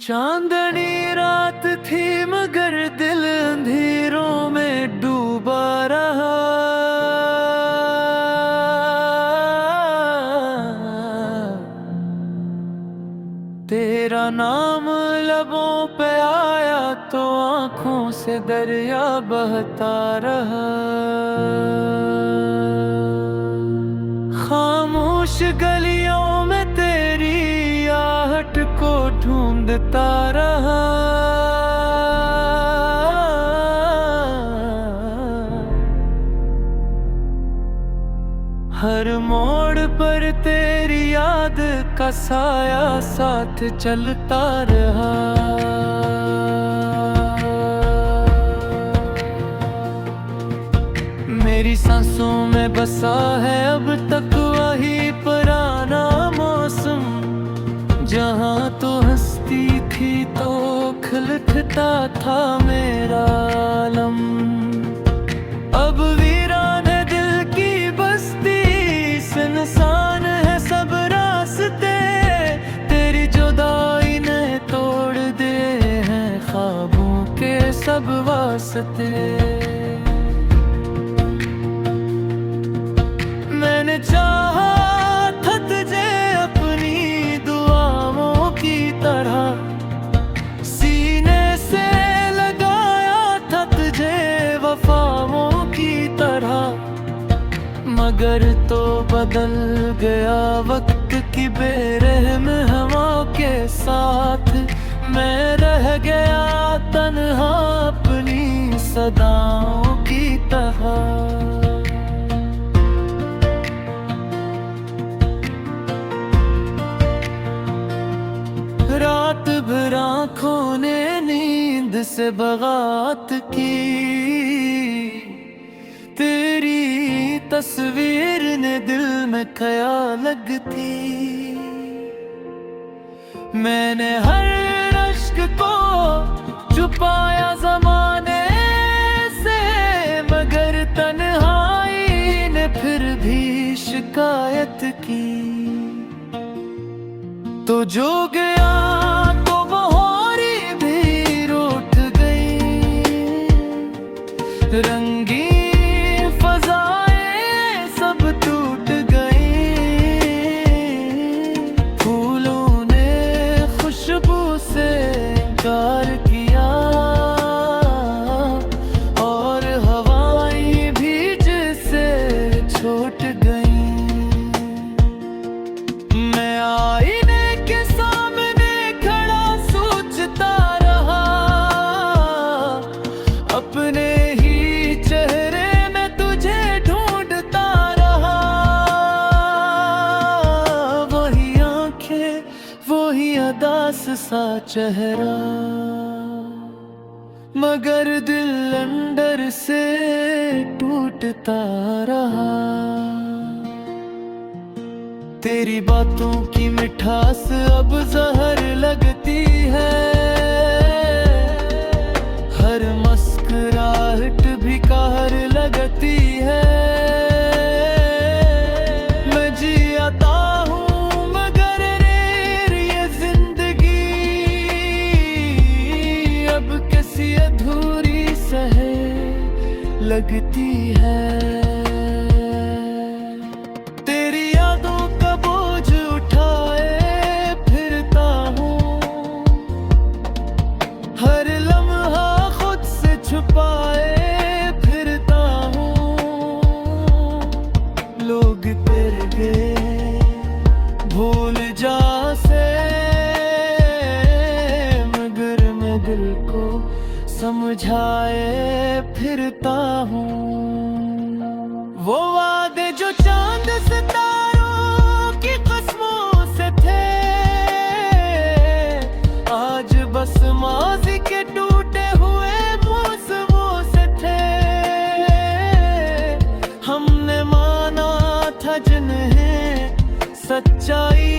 चांदनी रात थी मगर दिल अंधेरों में डूबा रहा। तेरा नाम लबों पे आया तो आंखों से दरिया बहता रहा। खामोश गलियों में तेरी आहट को ढूंढता रहा। हर मोड़ पर तेरी याद का साया साथ चलता रहा। मेरी सांसों में बसा है अब तक वही पुराना मौसम, जहाँ तो हंसती थी तो खिलखता था मेरा आलम। अब वीरान है दिल की बस्ती, सुनसान है सब रास्ते। तेरी जुदाई ने तोड़ दे हैं ख्वाबों के सब वास्ते। मैंने चाहा था तुझे अपनी दुआओं की तरह, सीने से लगाया था तुझे वफाओं की तरह। मगर तो बदल गया वक्त की बेरहम हवा के साथ। मैं रह गया तन्हा अपनी सदाओं की तरह। रात भर आँखों ने नींद से बगात की, तेरी तस्वीर ने दिल में ख्याल लगती। मैंने हर अश्क को छुपाया ज़माने से, मगर तन्हाई ने फिर भी शिकायत की। तो जो गया तो वो होरी भी रूठ गई, रंगीन फज़ाएं सब टूट गई। फूलों ने खुशबू से इनकार किया और हवाएं भी जैसे छूट गई। मैं आईने के सामने खड़ा सोचता रहा, अपने ही चेहरे में तुझे ढूंढता रहा। वही आंखें वही अदास सा चेहरा, मगर दिल अंदर से टूटता रहा। तेरी बातों की मिठास अब जहर लगती है, हर मुस्कुराहट भी कहर लगती है। मैं जियाता हूँ मगर ये जिंदगी अब कैसी अधूरी सहे लगती है। भूल जा से मगर मैं दिल को समझाए फिरता हूँ। वो वादे जो चांद सितारों की कस्मों से थे, आज बस माज़ी के टूटे हुए मौसमों से थे। हमने माना था जिन्हें सच्चाई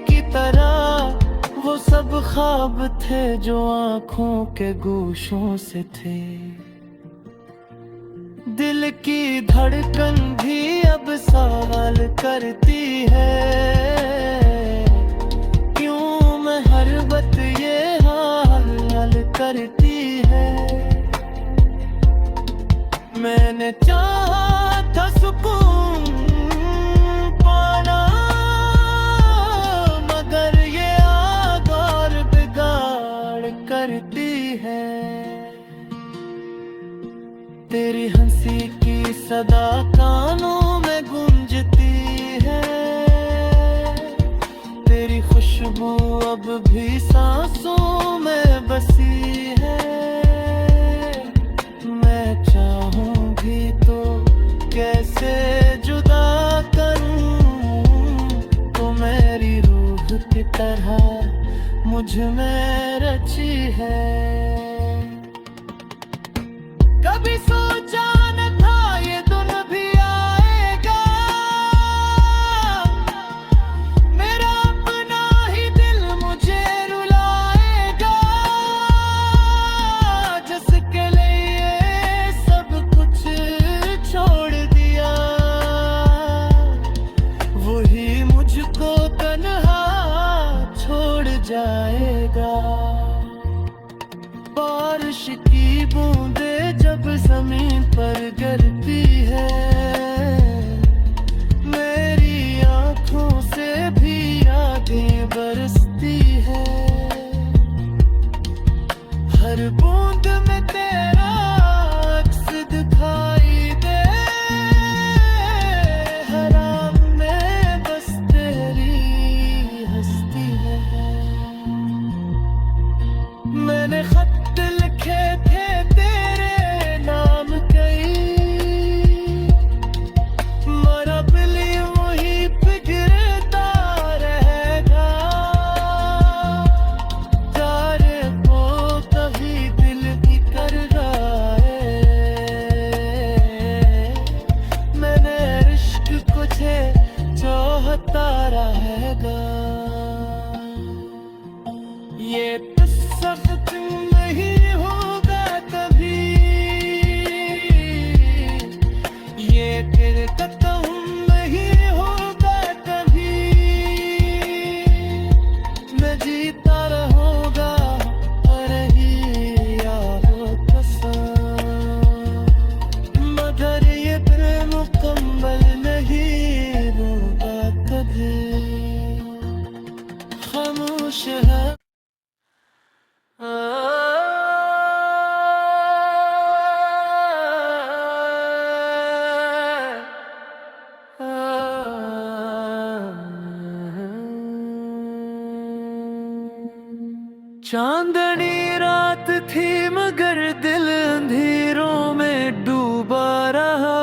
की तरह, वो सब ख्वाब थे जो आँखों के गोशों से थे। दिल की धड़कन भी अब सवाल करती है, क्यों मैं हर वक्त ये करती है। मैंने चाहा था सुकून पाना, मगर ये आग और बिगाड़ करती है। तेरी हंसी की सदा कानों में गूंजती है, तेरी खुशबू अब भी सांसों में बसी है। मैं चाहूंगी तो कैसे जुदा करूं, तो मेरी रूह की तरह मुझ में रची है। कभी सोचा न था ये दिन भी आएगा, मेरा अपना ही दिल मुझे रुलाएगा। जिसके लिए सब कुछ छोड़ दिया, वही मुझको तन्हा छोड़ जाएगा। बारिश की बूंदे जब जमीन पर गिरती है, मेरी आंखों से भी यादें बरसती है। हर बूंद में तेरा अक्स दिखाई दे, हर आँख में बस तेरी हस्ती है। मैंने खत लिखे थे तेरे नाम कई, मरा बिली वही पिघलता रहेगा। तारे को कभी दिल ही कर रहा है, मैंने इश्क को चाहता रहेगा। ये सख्त नहीं होगा कभी, ये तेरे कदम नहीं होगा कभी। मैं जीता रहूंगा रही यादों कसम, मगर ये दिल मुकम्मल नहीं होगा कभी। खामोश है चांदनी रात थी, मगर दिल अंधेरों में डूबा रहा।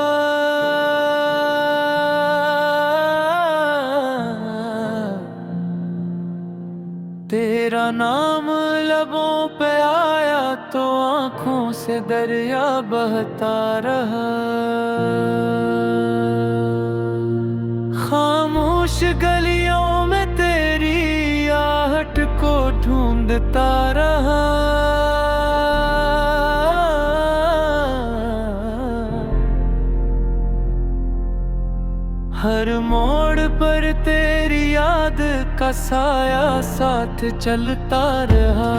तेरा नाम लबों पे आया तो आंखों से दरिया बहता रहा। खामोश गलियों में तेरी आहट को ढूंढता रहा। हर मोड़ पर तेरी याद का साया साथ चलता रहा।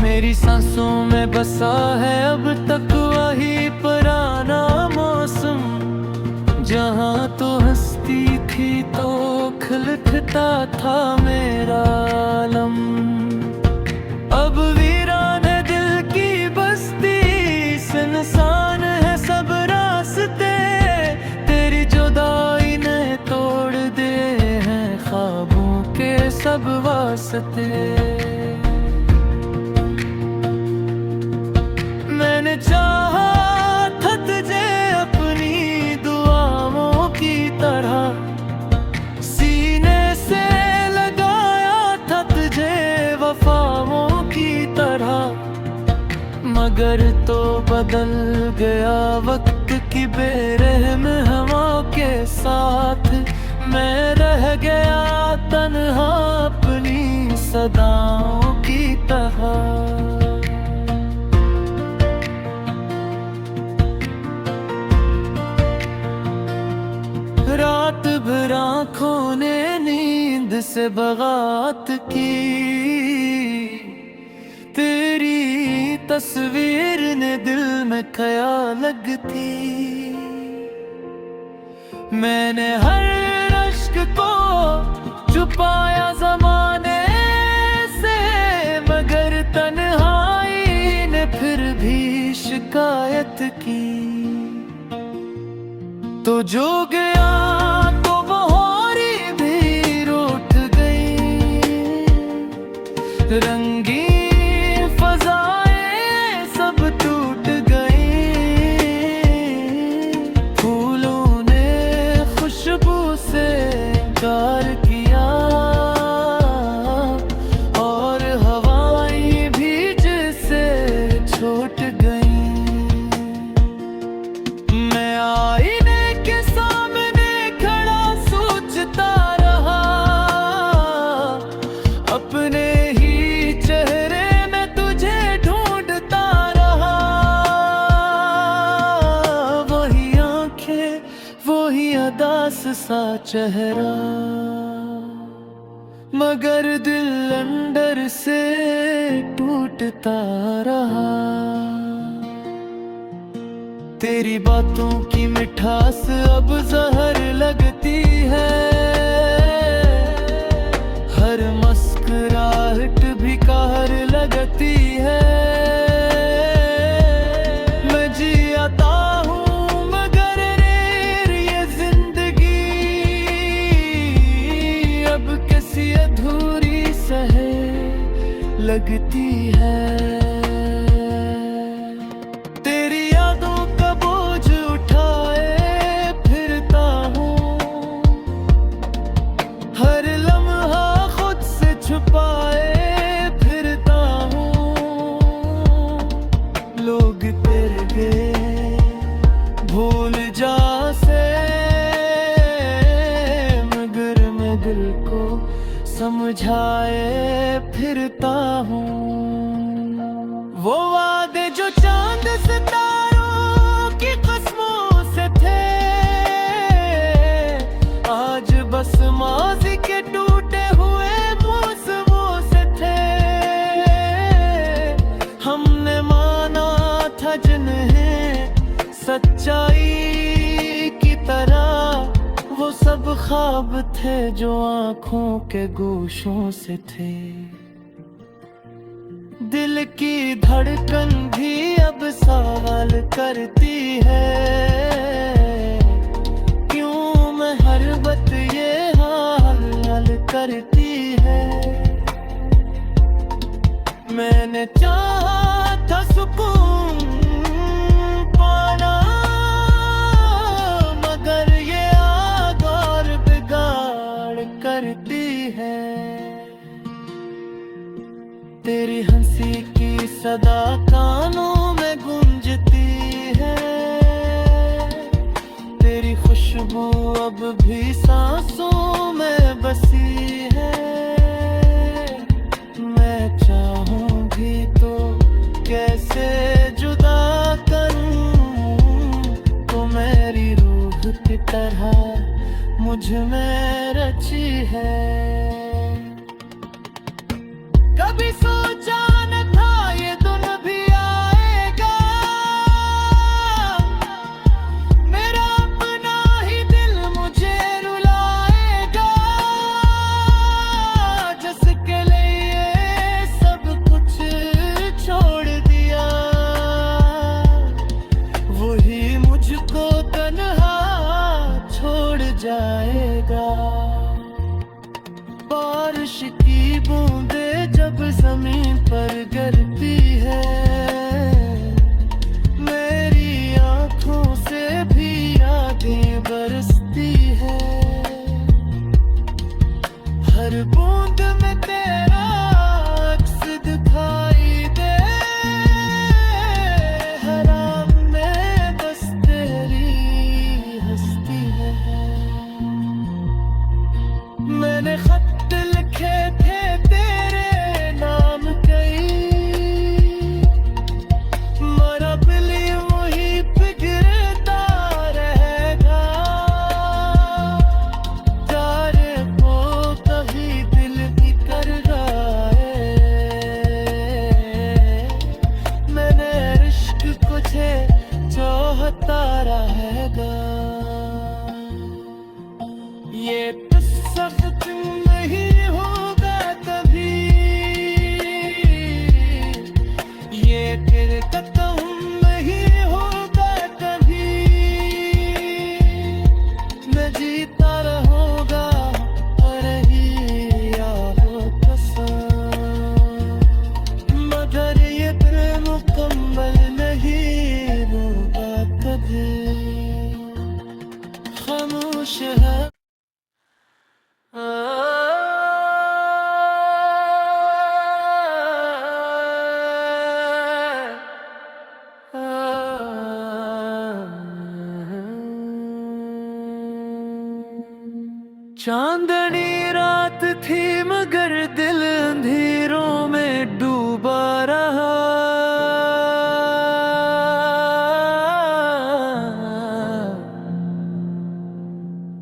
मेरी सांसों में बसा है अब तक वही पुराना मौसम, जहाँ तो हंसती थी तो खिलखता था मेरा आलम। अब वीरान है दिल की बस्ती, सुनसान है सब रास्ते। तेरी जुदाई ने तोड़ दे हैं ख्वाबों के सब वास्ते। मैंने चाहा था तुझे अपनी दुआओं की तरह, सीने से लगाया था तुझे वफाओं की तरह। मगर तो बदल गया वक्त की बेरहम हवा के साथ। मैं रह गया तन्हा अपनी सदाओं की तरह। रात भर आँखों ने नींद से बगात की, तेरी तस्वीर ने दिल में ख्याल लगती। मैंने हर अश्क को छुपाया ज़माने से, मगर तन्हाई ने फिर भी शिकायत की। तो जो गया तो वो होरी भी रूठ गई, रंगीन फज़ाएं सब टूट गई। फूलों ने खुशबू से इनकार किया, और हवाएं भीज से छूट गई। मैं आईने के सामने खड़ा सोचता रहा, अपने ही चेहरे में तुझे ढूंढता रहा। वही आंखें, वही अदास सा चेहरा, मगर दिल अंदर से टूटता रहा। तेरी बातों की मिठास अब जहर लगती है, हर मुस्कुराहट भी कहर लगती है। मैं जियाता हूँ मगर ये जिंदगी अब किसी अधूरी सहे लगती है। तेरी यादों का बोझ उठाए फिरता हूँ, हर लम्हा खुद से छुपाए फिरता हूँ। लोग तेरे भूल जा से, मगर मैं दिल को समझाए फिरता हूँ। वो वादे जो चांद सितारों की कस्मों से थे, आज बस माज़ी के टूटे हुए मौसमों से थे। हमने माना था जिन्हें सच्चाई की तरह, वो सब ख्वाब थे जो आँखों के गोशों से थे। दिल की धड़कन भी अब सवाल करती है, क्यों मैं हर वक्त ये हाल करती है। मैंने चाहा था सुकून पाना, मगर ये आग और बिगाड़ करती है। तेरी हंसी की सदा कानों में गूंजती है, तेरी खुशबू अब भी सांसों में बसी है। मैं चाहूंगी तो कैसे जुदा करूं, तो मेरी रूह की तरह मुझ में रची है। कभी सोचा न था ये दिन भी आएगा, मेरा अपना ही दिल मुझे रुलाएगा। जिसके लिए सब कुछ छोड़ दिया, वही मुझको तन्हा छोड़ जाएगा। बारिश की बूंदे जब जमीन पर गिरती है, मेरी आंखों से भी यादें बरसती है। हर बूंद में तेरा अक्स दिखाई दे, हर आम में बस तेरी हस्ती है। मैंने खत लिखे थे तेरे नाम कई, ये किस्सा खत्म नहीं होगा कभी, ये फिर खत्म नहीं होगा कभी। मैं जीता रहूंगा और ही यारो कसम, मगर ये दिल मुकम्मल नहीं होगा कभी। खामोश है चांदनी रात थी मगर दिल अंधेरों में डूबा रहा।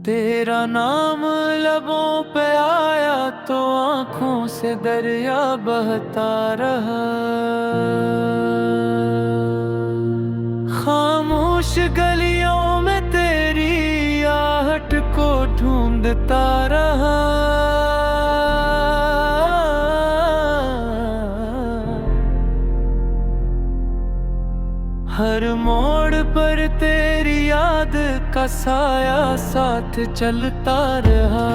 तेरा नाम लबों पे आया तो आंखों से दरिया बहता रहा। खामोश गलियों में तेरी आहट को ढूंढता रहा। हर मोड़ पर तेरी याद का साया साथ चलता रहा।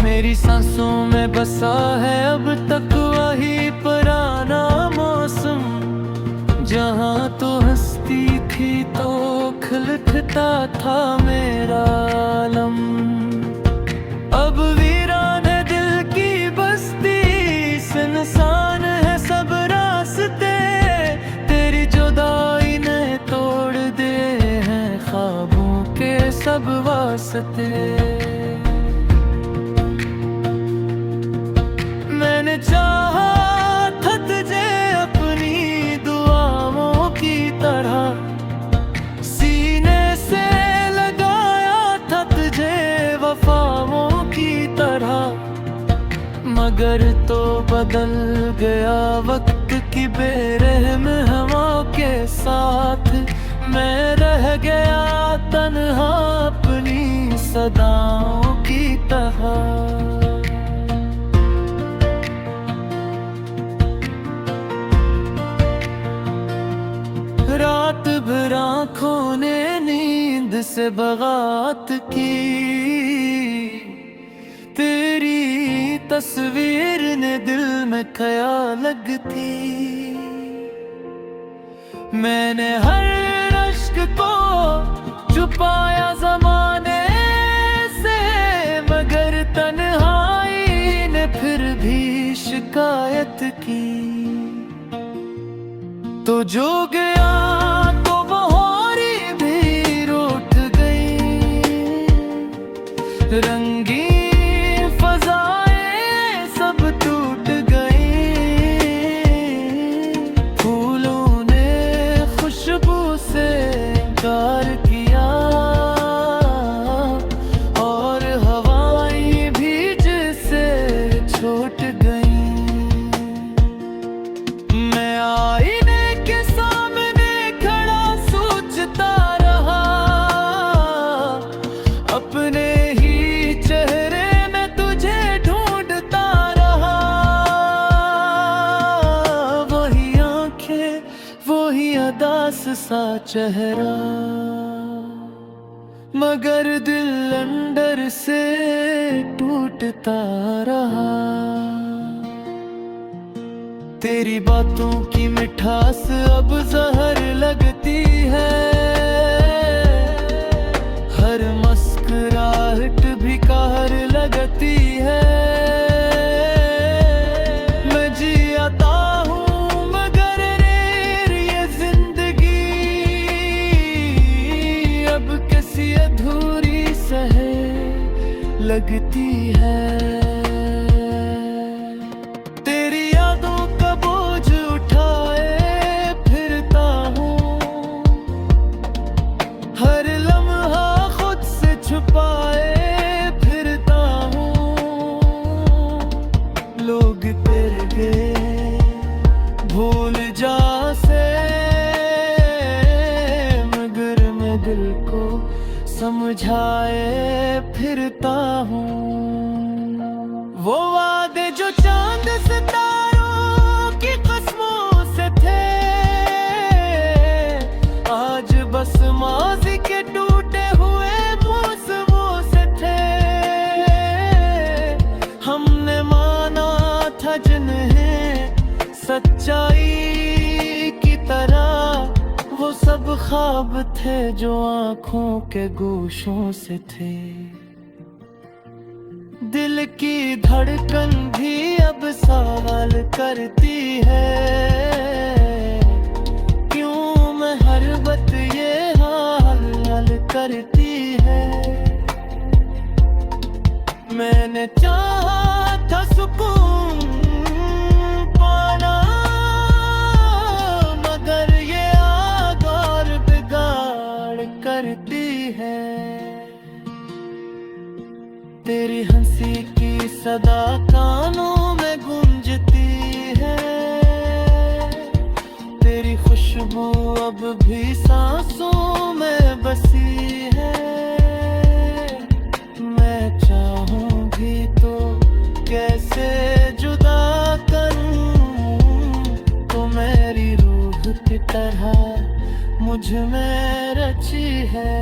मेरी सांसों में बसा है अब तक वही पुराना मौसम, जहाँ तो हंसती थी तो खिलखता था मेरा आलम। अब वीरान है दिल की बस्ती, सुनसान है सब रास्ते। तेरी जुदाई ने तोड़ दे हैं ख्वाबों के सब वास्ते। मैंने चाहा था तुझे अपनी दुआओं की तरह, सीने से लगाया था तुझे वफाओं की तरह। मगर तो बदल गया वक्त की बेरहम हवा के साथ। मैं रह गया तन्हा अपनी सदाओं की तरह। रात भर आँखों ने नींद से बगात की, तेरी तस्वीर ने दिल में ख्याल लगती। मैंने हर अश्क को छुपाया ज़माने से, मगर तन्हाई ने फिर भी शिकायत की। तो जो गया तो बहारी भी रूठ गई, रंगीन फज़ाएं सब टूट गई। फूलों ने खुशबू से इनकार किया और हवाएं भी जैसे छूट गई। मैं आईने के सामने खड़ा सोचता रहा, अपने ही चेहरे में तुझे ढूंढता रहा। वही आंखें वही अदास सा चेहरा, मगर दिल अंदर से टूटता रहा। तेरी बातों की मिठास अब जहर लगती है, हर मुस्कुराहट भी कहर लगती है। मैं जियाता हूँ मगर ये जिंदगी अब किसी अधूरी सहे लगती है। भूल जा से समझाए फिरता हूँ। वो वादे जो चांद सितारों की कस्मों से थे, आज बस माज़ी के टूटे हुए मौसमों से थे। हमने माना था जिन्हें सच्चाई की तरह, वो सब ख्वाब थे जो आँखों के गोशों से थे। दिल की धड़कन भी अब सवाल करती है, क्यों मैं हर वक्त ये हाल हाल करती है। मैंने चाहा था सुकून पाना, मगर ये आग और बिगाड़ करती है। तेरी हंसी की सदा कानों में गूंजती है, तेरी खुशबू अब भी सांसों में बसी है। मैं चाहूं भी तो कैसे जुदा करूं, तो मेरी रूह की तरह मुझ में रची है।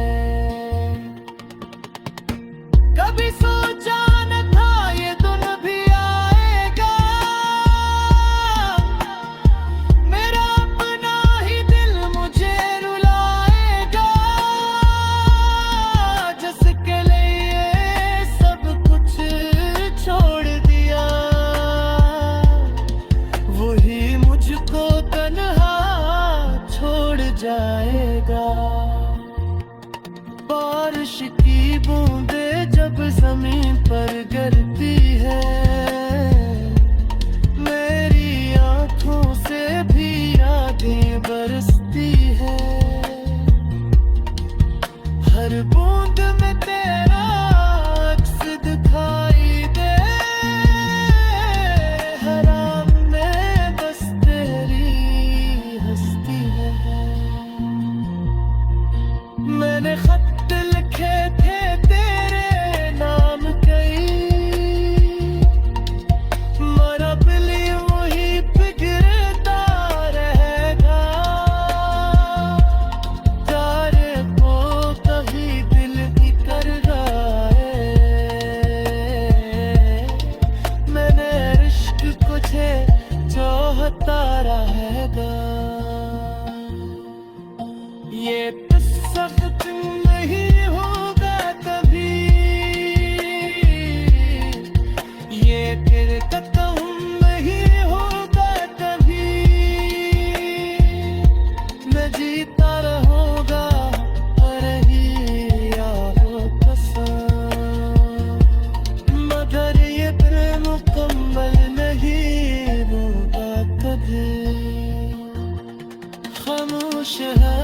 कभी सोचा न था ये दिन भी आएगा, मेरा अपना ही दिल मुझे रुलाएगा। जिसके लिए सब कुछ छोड़ दिया, वही मुझको तन्हा छोड़ जाएगा। बारिश की बूंदे जब जमीन पर गिरती है, मेरी आंखों से भी यादें बरसती है। हर बूंद में तेरा अक्स दिखाई दे, हर आँख में बस तेरी हस्ती है। मैंने खत लिखे थे तेरे नाम कई, मगर अब लिए वही पिघलता रहेगा। तारे को कभी दिल ही कर रहा है, मैंने इश्क को चाहता रहेगा। ये सख्त नहीं होगा कभी, ये तेरे कदम नहीं होगा कभी। मैं जीता रहूंगा रही यारो कसम, मगर ये प्रेम मुकम्मल नहीं होगा कभी। खामोश है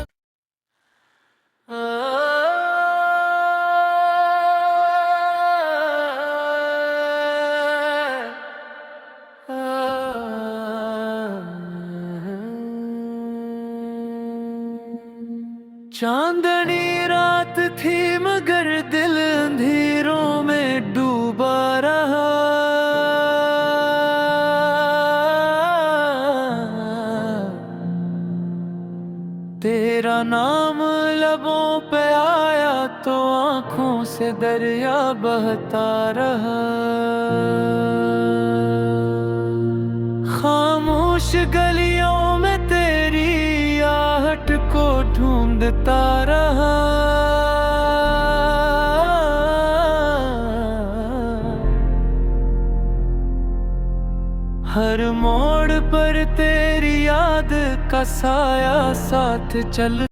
चांदनी रात थी, मगर दिल अंधेरों में डूबा रहा। तेरा नाम लबों पे आया तो आंखों से दरिया बहता रहा। खामोश गलियों में तेरी आहट को ढूंढता रहा। हर मोड़ पर तेरी याद का साया साथ चल